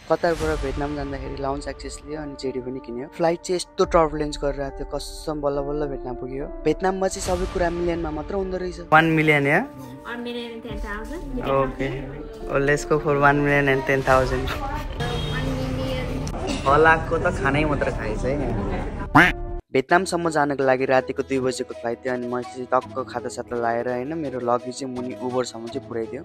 कतारबाट Vietnam जाँदाखेरि lounge access लियो अनि JD पनि किन्यो। फ्लाइट चाहिँ यस्तो टर्बुलेन्स गरिरहेको थियो, कसम बल्ल बल्ल भियतनाम पुग्यो। भियतनाममा चाहिँ सबै कुरा मिलियनमा मात्र हुँदो रहेछ। 1 million या 1 million and 10,000. Okay, let's go for 1 million and 10,000। 1 million. 6 लाखको त खानै मात्र खाएछ है यहाँ। भियतनामसम्म जानको लागि रातिको 2 बजेको फ्लाइट थियो अनि म चाहिँ टक्क खाता साता लाएर होइन मेरो लगेज चाहिँ मुनि उबरसम्म चाहिँ पुऱ्याइदियो।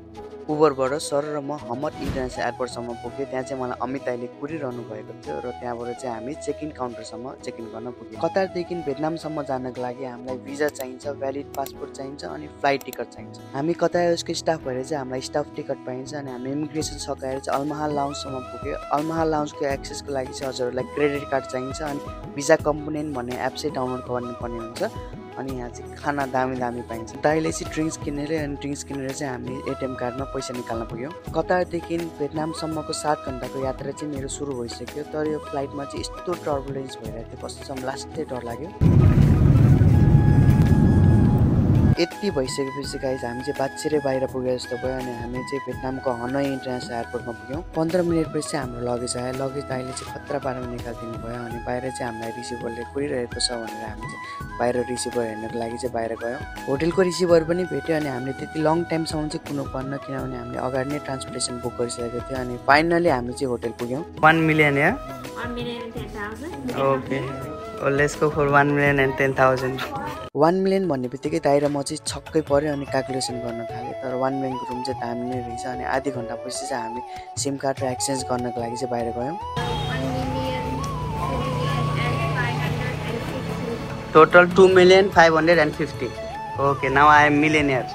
उबरबाट सर र म हमर इन्टरनेसनल एयरपोर्टसम्म पुग्यो। त्यहाँ चाहिँ मलाई अमित दाइले कुरिरहनु भएको थियो र त्यहाँबाट चाहिँ हामी चेक इन काउन्टरसम्म चेक इन गर्न पुग्यौँ। कतारदेखि भियतनामसम्म जानको लागि हामीलाई भिजा चाहिन्छ, भ्यालिड पासपोर्ट चाहिन्छ अनि फ्लाइट टिकट चाहिन्छ। हामी कता एयरवेजको स्टाफ भएर चाहिँ हामीलाई स्टाफ टिकट पाइन्छ अनि हामी इमिग्रेसन सकाएर चाहिँ अलमहा लाउन्जसम्म पुग्यो। अलमहा लाउन्जको एक्सेसको लागि चाहिँ हजुरहरूलाई क्रेडिट कार्ड चाहिन्छ अनि भिजा कम्पोनेन्ट भन्ने एप चाहिँ डाउनलोड गर्नुपर्ने हुन्छ। अनि यहाँ चाहिँ खाना दामी दामी पाइन्छ। दाइले चाहिँ ड्रिङ्क्स किनेर अनि ड्रिङ्क्स किनेर चाहिँ हामी एटिएम कार्डमा पैसा निकाल्न पुग्यौँ। कतारदेखि भियतनामसम्मको 7 घन्टाको यात्रा चाहिँ मेरो सुरु भइसक्यो। तर यो फ्लाइटमा चाहिँ यस्तो टर्बुलेन्स भइरहेको थियो, कसम लास्टै डर लाग्यो। यति भइसकेपछि गाइज हामी चाहिँ बाछिरै बाहिर पुगे जस्तो भयो अनि हामी चाहिँ भियतनामको हनोई इन्टरनेसनल एयरपोर्टमा पुग्यौँ। 15 मिनटपछि चाहिँ हाम्रो लगेज आयो। लगेज दाइले चाहिँ खतरा पारेर निकालिदिनु भयो अनि बाहिर चाहिँ हामीलाई रिसिभरले कुरिरहेको छ भनेर हामी चाहिँ बाहिर रिसिभर हेर्नको लागि चाहिँ बाहिर गयौँ। होटेलको रिसिभर पनि भेट्यो अनि हामीले त्यति लङ टाइमसम्म चाहिँ कुर्नु पर्न, किनभने हामीले अगाडि नै ट्रान्सपोर्टेसन बुक गरिसकेको थियो अनि फाइनली हामी चाहिँ होटेल पुग्यौँ। 1 million या 1 million and 10,000. Okay, let's go for 1 million and 10,000। 1 million भन्ने बित्तिकै दाइ र म चाहिँ छक्कै पऱ्यो अनि क्यालकुलेसन गर्न थालेँ। तर 1 millionको रुम चाहिँ दामी नै रहेछ अनि आधी घन्टा पछि चाहिँ हामी सिम कार्ड र एक्सचेन्ज गर्नको लागि चाहिँ बाहिर गयौँ। 1 million, 2 million and 550. Total 2,550,000। Okay, now I am millionaire.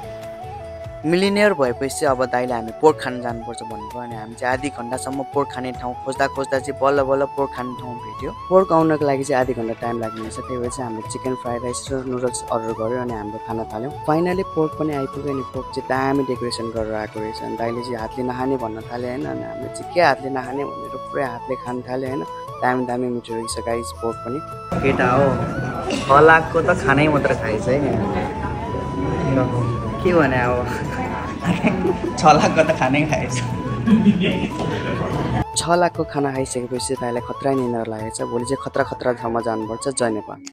Millionaire भएपछि चाहिँ अब दाइले हामी पोर्क खान जानुपर्छ भन्नुभयो अनि हामी चाहिँ आधी घन्टासम्म पोर्क खाने ठाउँ खोज्दा खोज्दा चाहिँ बल्ल बल्ल पोर्क खाने ठाउँ भेट्यो। पोर्क आउनको लागि चाहिँ आधी घन्टा टाइम लाग्ने रहेछ। त्यही भएर चाहिँ हामीले चिकन फ्राइड राइस र नुडल्स अर्डर गऱ्यो अनि हामीले खाना थाल्यौँ। फाइनली पोर्क पनि आइपुग्यो अनि पोर्क चाहिँ दामी डेकोरेसन गरेर आएको रहेछ अनि दाइले चाहिँ हातले नखाने भन्न थाल्यो होइन अनि हामीले चाहिँ के हातले नखाने भनेर पुरै हातले खान थाल्यो होइन। दामी दामी मिठो रहेछ गाइस पोर्क पनि। केटा हो 6 लाखको त खानै मात्र खाएछ है यहाँ। के भने अब 6 लाखको त खानै खाएछ। 6 लाखको खाना खाइसकेपछि दाइलाई खतरा निन्द्रा लागेछ। भोलि चाहिँ खतरा ठाउँमा जानुपर्छ। जय नेपाल।